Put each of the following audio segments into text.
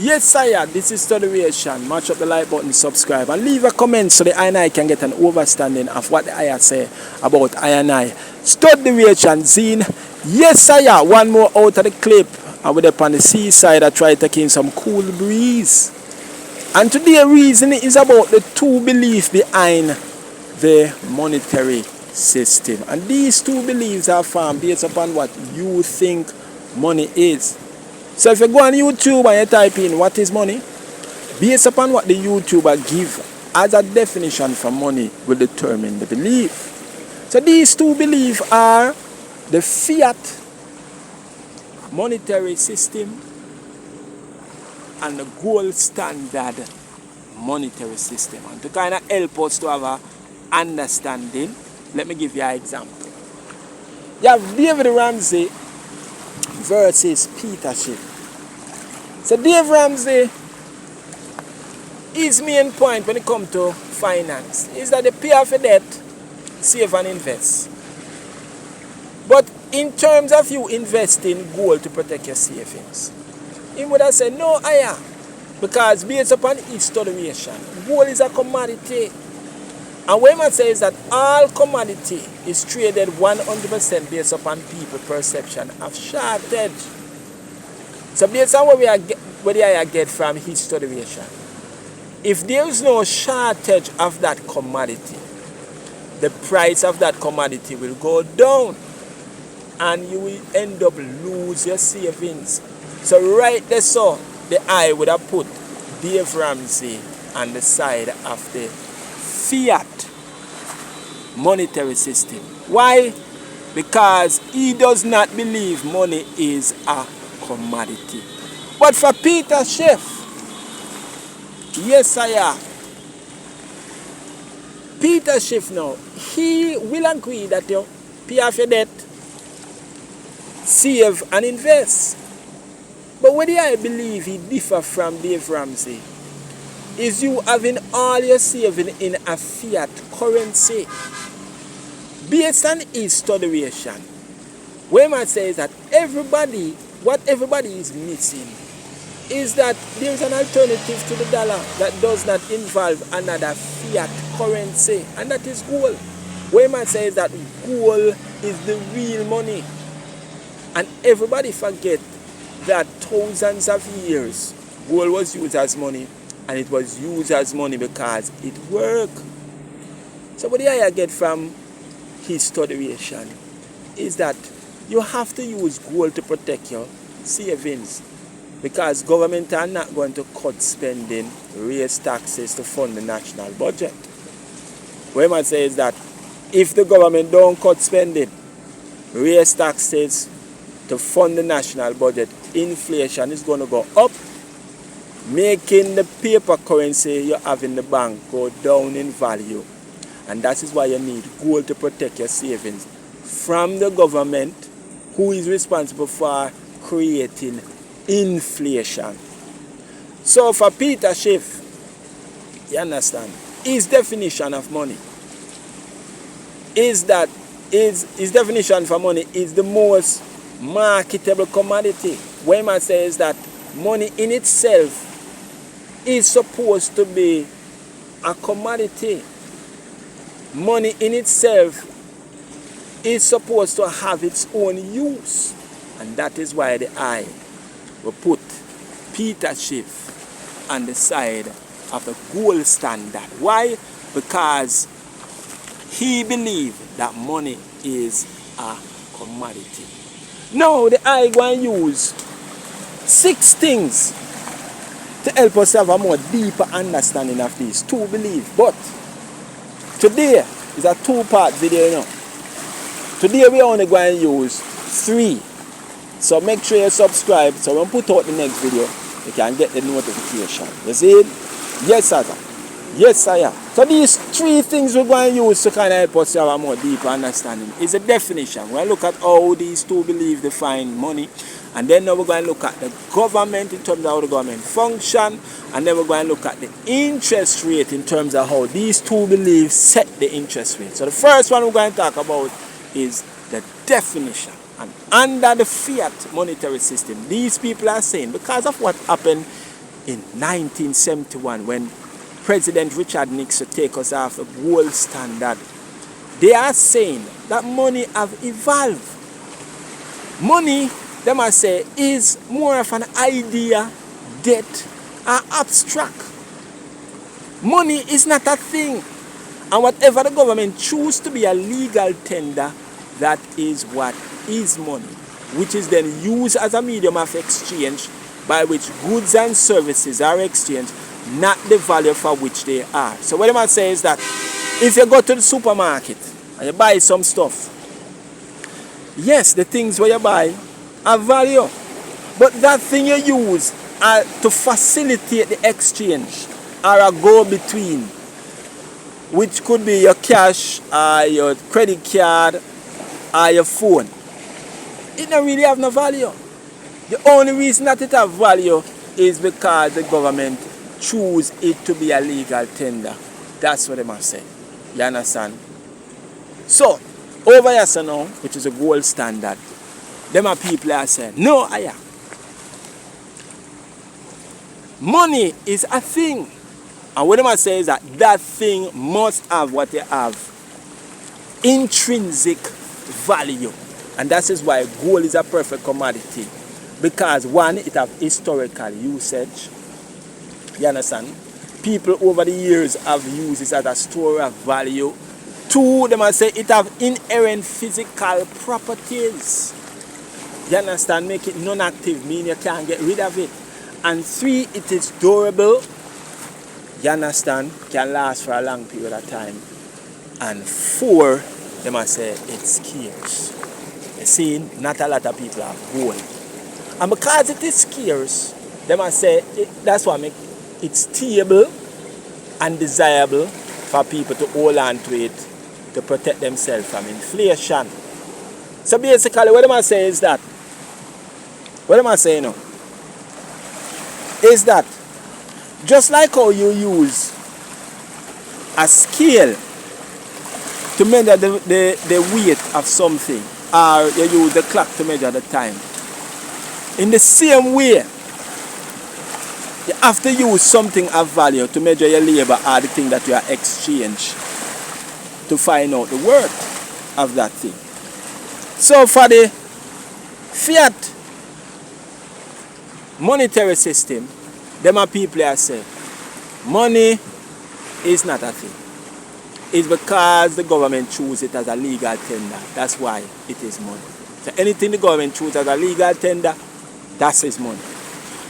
Yes, sire, this is Studiation. Match up the like button, subscribe, and leave a comment so the I can get an understanding of what the I say about I. Studiation, Zine. Yes, sire, one more out of the clip. I was up on the seaside. I tried to take some cool breeze. And today's reason is about the two beliefs behind the monetary system. And these two beliefs are formed based upon what you think money is. So if you go on YouTube and you type in what is money, based upon what the YouTuber give as a definition for money will determine the belief. So these two beliefs are the Fiat Monetary System and the gold standard monetary system. And to kind of help us to have an understanding, let me give you an example. You have David Ramsey versus Peter Schiff. So Dave Ramsey, his main point when it comes to finance is that they pay off a debt, save and invest. But in terms of you investing gold to protect your savings, he would have said no higher, because based upon his studiation, gold is a commodity. And what he says that all commodity is traded 100% based upon people's perception of shortage. So based on what I get from his studiation, if there is no shortage of that commodity, the price of that commodity will go down and you will end up lose your savings. So right there, so the I would have put Dave Ramsey on the side of the Fiat monetary system. Why? Because he does not believe money is a commodity. But for Peter Schiff, yes, sire, Peter Schiff now, he will agree that you pay off your debt, save and invest. But what I believe he differ from Dave Ramsey is you having all your saving in a fiat currency. Based on his studiation, Wayman says that what everybody is missing is that there is an alternative to the dollar that does not involve another fiat currency, and that is gold. Wayman says that gold is the real money. And everybody forget that thousands of years gold was used as money, and it was used as money because it worked. So what I get from his studiation is that you have to use gold to protect your savings, because government are not going to cut spending, raise taxes to fund the national budget. What I say is that if the government don't cut spending, raise taxes to fund the national budget, inflation is going to go up, making the paper currency you have in the bank go down in value. And that is why you need gold to protect your savings from the government, who is responsible for creating inflation. So for Peter Schiff, you understand, his definition of money is that his definition for money is the most marketable commodity. When man says that money in itself is supposed to be a commodity. Money in itself is supposed to have its own use. And that is why the I will put Peter Schiff on the side of the gold standard. Why? Because he believed that money is a commodity. Now the I go and use 6 things to help us have a more deeper understanding of these two beliefs. But today is a 2-part video, you know. Today we are only going to use 3. So make sure you subscribe, so when we put out the next video, you can get the notification. You see it? Yes, sir. Yes, sir. So these 3 things we're going to use to kind of help us have a more deeper understanding is a definition. We'll look at how these two beliefs define money. And then now we're going to look at the government in terms of how the government function. And then we're going to look at the interest rate in terms of how these two beliefs set the interest rate. So the first one we're going to talk about is the definition. And under the fiat monetary system, these people are saying, because of what happened in 1971 when President Richard Nixon take us off the gold standard. They are saying that money have evolved. Money, they must say, is more of an idea, debt, or abstract. Money is not a thing. And whatever the government choose to be a legal tender, that is what is money, which is then used as a medium of exchange by which goods and services are exchanged, not the value for which they are. So what I must say is that if you go to the supermarket and you buy some stuff, yes, the things where you buy have value, but that thing you use to facilitate the exchange or a go-between, which could be your cash or your credit card or your phone, it don't really have no value. The only reason that it have value is because the government choose it to be a legal tender. That's what they must say. You understand? So, over here so now, which is a gold standard, them are people are saying, no, money is a thing. And what they must say is that that thing must have what they have. Intrinsic value. And that is why gold is a perfect commodity. Because one, it have historical usage. You understand? People over the years have used it as a store of value. Two, they must say it have inherent physical properties. You understand? Make it non-active, meaning you can't get rid of it. And three, it is durable. You understand? Can last for a long period of time. And four, they must say it's scarce. You see, not a lot of people have gold. And because it is scarce, they must say that's what makes it stable and desirable for people to hold on to it to protect themselves from inflation. So basically what they must say is that, what they must say now, is that just like how you use a scale to measure the weight of something, or you use the clock to measure the time, in the same way, you have to use something of value to measure your labor or the thing that you are exchange to find out the worth of that thing. So for the Fiat Monetary System, them are people that say money is not a thing. It's because the government choose it as a legal tender. That's why it is money. So anything the government choose as a legal tender, that is money.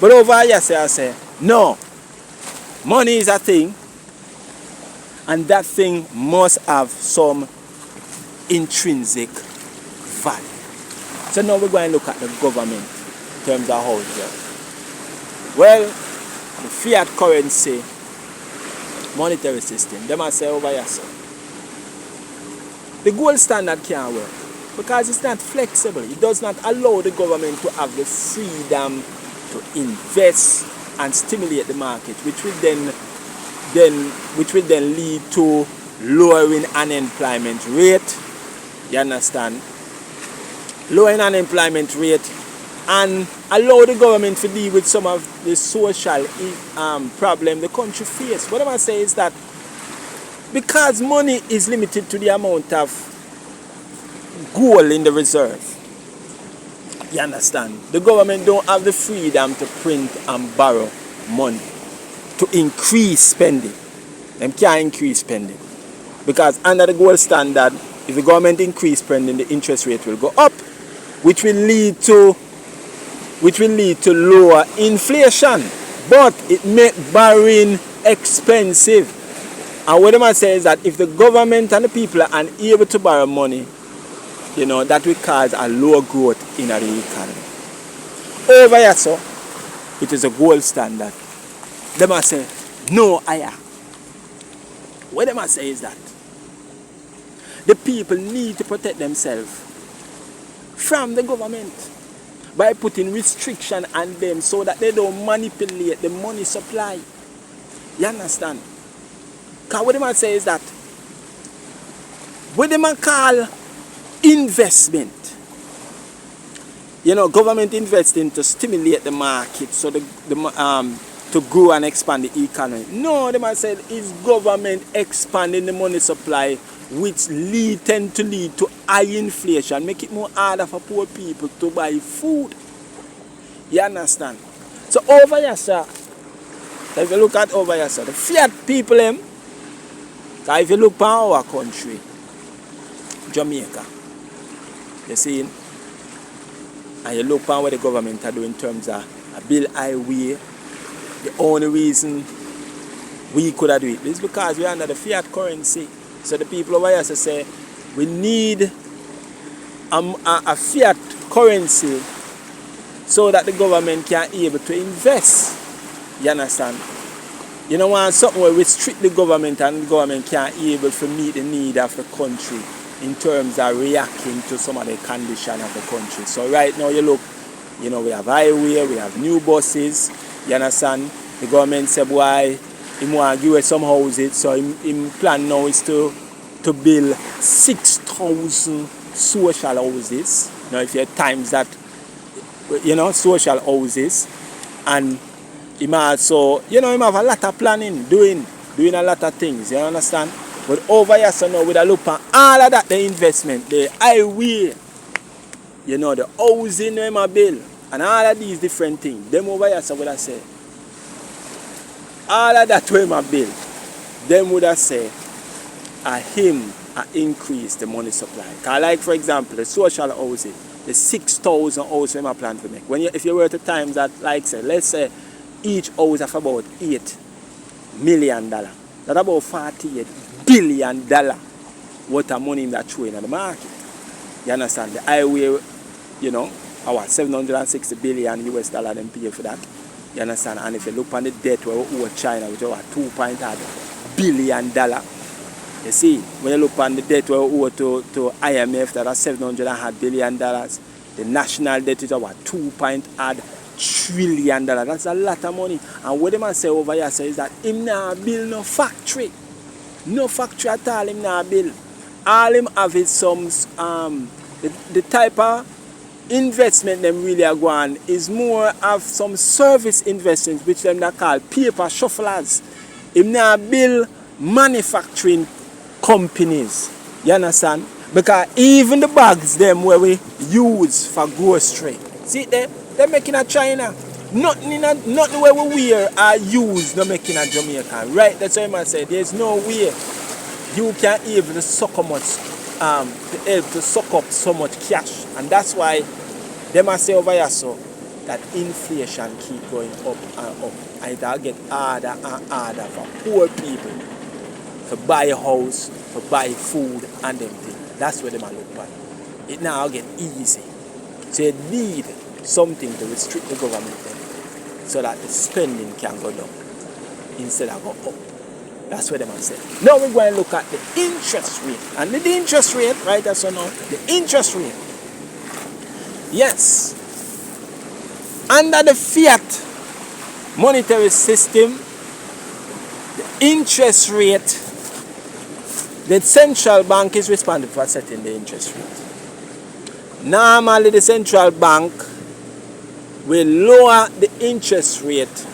But over here I say, no, money is a thing, and that thing must have some intrinsic value. So now we're going to look at the government in terms of how it works. Well, the fiat currency monetary system, they must say over here, so the gold standard can't work because it's not flexible. It does not allow the government to have the freedom to invest and stimulate the market, which will then lead to lowering unemployment rate. You understand? Lowering unemployment rate and allow the government to deal with some of the social problem the country faces. What I must say is that because money is limited to the amount of gold in the reserve, you understand, the government don't have the freedom to print and borrow money to increase spending. Them can't increase spending because under the gold standard, if the government increase spending, the interest rate will go up, which will lead to lower inflation, but it makes borrowing expensive. And what I must say is that if the government and the people are unable to borrow money, you know, that will cause a lower growth in the economy. Over here, so, it is a gold standard. They must say, no higher. What they must say is that the people need to protect themselves from the government by putting restriction on them so that they don't manipulate the money supply. You understand? Because what they must say is that what they might call investment, you know, government investing to stimulate the market so the to grow and expand the economy. No, they might say it's government expanding the money supply, which tend to lead to high inflation, make it more harder for poor people to buy food. You understand? So over here, sir, if you look at over here, sir, the Fiat people, if you look at our country, Jamaica, you see, and you look at what the government are doing in terms of a build highway, the only reason we could have do it is because we are under the fiat currency. So the people over here say we need a fiat currency so that the government can be able to invest. You understand? You don't want something where we restrict the government and the government can't be able to meet the need of the country in terms of reacting to some of the condition of the country. So right now you look, you know, we have highway, we have new buses. You understand? The government said, boy, he want to give us some houses. So his plan now is to build 6,000 social houses. Now, if you times that, you know, social houses. And he also, you know, he have a lot of planning, doing a lot of things. You understand? But over here, so now, with a look at all of that, the investment, the highway, you know, the housing, they build. And all of these different things, them over here, so would I say, all of that we build, them would I say, him increase the money supply. Because like for example, the social housing, the 6,000 houses we plan to make. If you were to times that, like say, let's say each house have about $8 million. That's about $48 billion worth of money that throw in the market. You understand? The highway, you know, our $760 billion US dollar them pay for that. You understand? And if you look on the debt we owe China, which is about $2.8 billion. You see, when you look on the debt we owe to IMF, that's $700 billion. The national debt is about $2.8 trillion. That's a lot of money. And what they must say over here is that him not build no factory. No factory at all him not build. All him have is some the type of investment them really are going is more of some service investments which them they call paper shufflers. Him not build manufacturing companies. You understand? Because even the bags them where we use for grocery, see they're making in China. Nothing where we wear or use no making in Jamaica. Right? That's why I say there's no way you can even suck up so much cash. And that's why they must say over here so that inflation keep going up and up. And it'll get harder and harder for poor people to buy a house, to buy food and them things. That's where they might look at. It now get easy. So you need something to restrict the government then, so that the spending can go down instead of go up. That's what they must say. Now we're going to look at the interest rate. And the interest rate, right, that's so now, the interest rate. Yes. Under the Fiat Monetary System, the interest rate, the central bank is responsible for setting the interest rate. Normally the central bank will lower the interest rate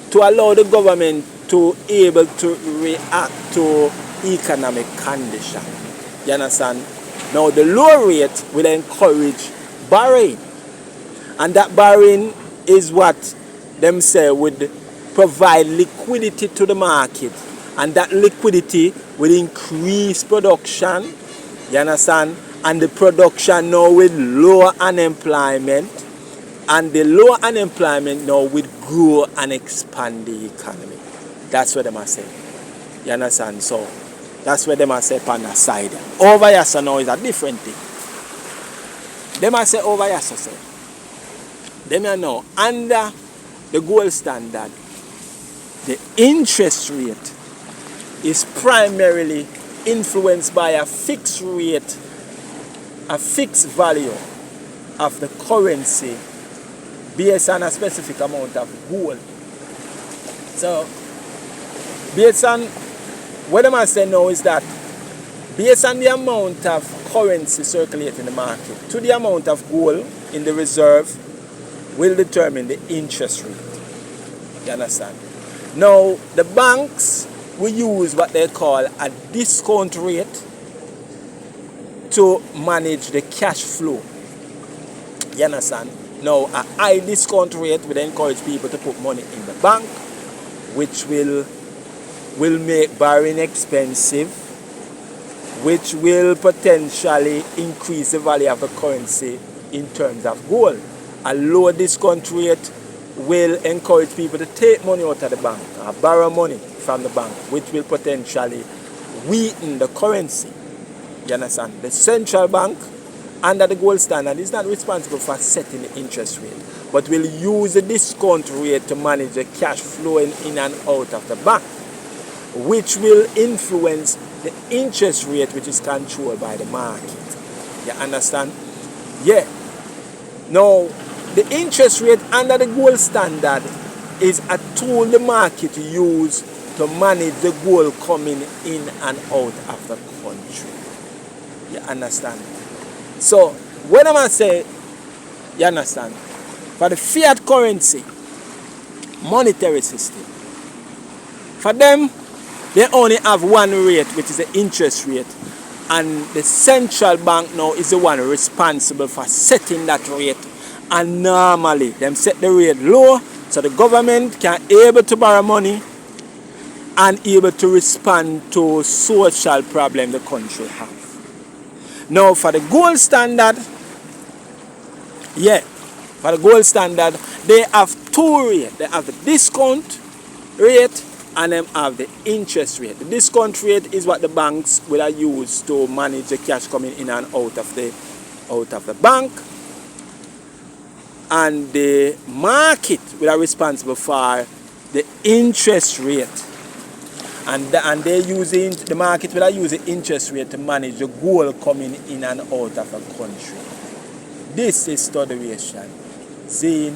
to allow the government to be able to react to economic condition. You understand? Now the low rate will encourage borrowing. And that borrowing is what them say would provide liquidity to the market. And that liquidity will increase production. You understand? And the production now will lower unemployment. And the lower unemployment now will grow and expand the economy. That's what they must say. You understand? So that's what they must say on the side. Over here so now is a different thing. They must say over here so say. They may know under the gold standard, the interest rate is primarily influenced by a fixed rate, a fixed value of the currency based on a specific amount of gold. So, based on what I must say now is that based on the amount of currency circulating in the market to the amount of gold in the reserve will determine the interest rate. You understand? Now, the banks will use what they call a discount rate to manage the cash flow. You understand? Now, a high discount rate will encourage people to put money in the bank, which will make borrowing expensive, which will potentially increase the value of the currency in terms of gold. A low discount rate will encourage people to take money out of the bank or borrow money from the bank, which will potentially weaken the currency. You understand? The central bank, under the gold standard, is not responsible for setting the interest rate, but will use the discount rate to manage the cash flowing in and out of the bank, which will influence the interest rate, which is controlled by the market. You understand? Yeah. Now, the interest rate under the gold standard is a tool the market use to manage the gold coming in and out of the country. You understand? So, when I say, you understand, for the fiat currency, monetary system, for them, they only have one rate, which is the interest rate. And the central bank now is the one responsible for setting that rate. And normally, them set the rate low, so the government can able to borrow money and able to respond to social problem the country have. Now, for the gold standard, for the gold standard, they have two rates. They have the discount rate and them have the interest rate. The discount rate is what the banks will use to manage the cash coming in and out of the bank. And the market will be responsible for the interest rate. And they use the market will use the interest rate to manage the gold coming in and out of a country. This is Study Zine.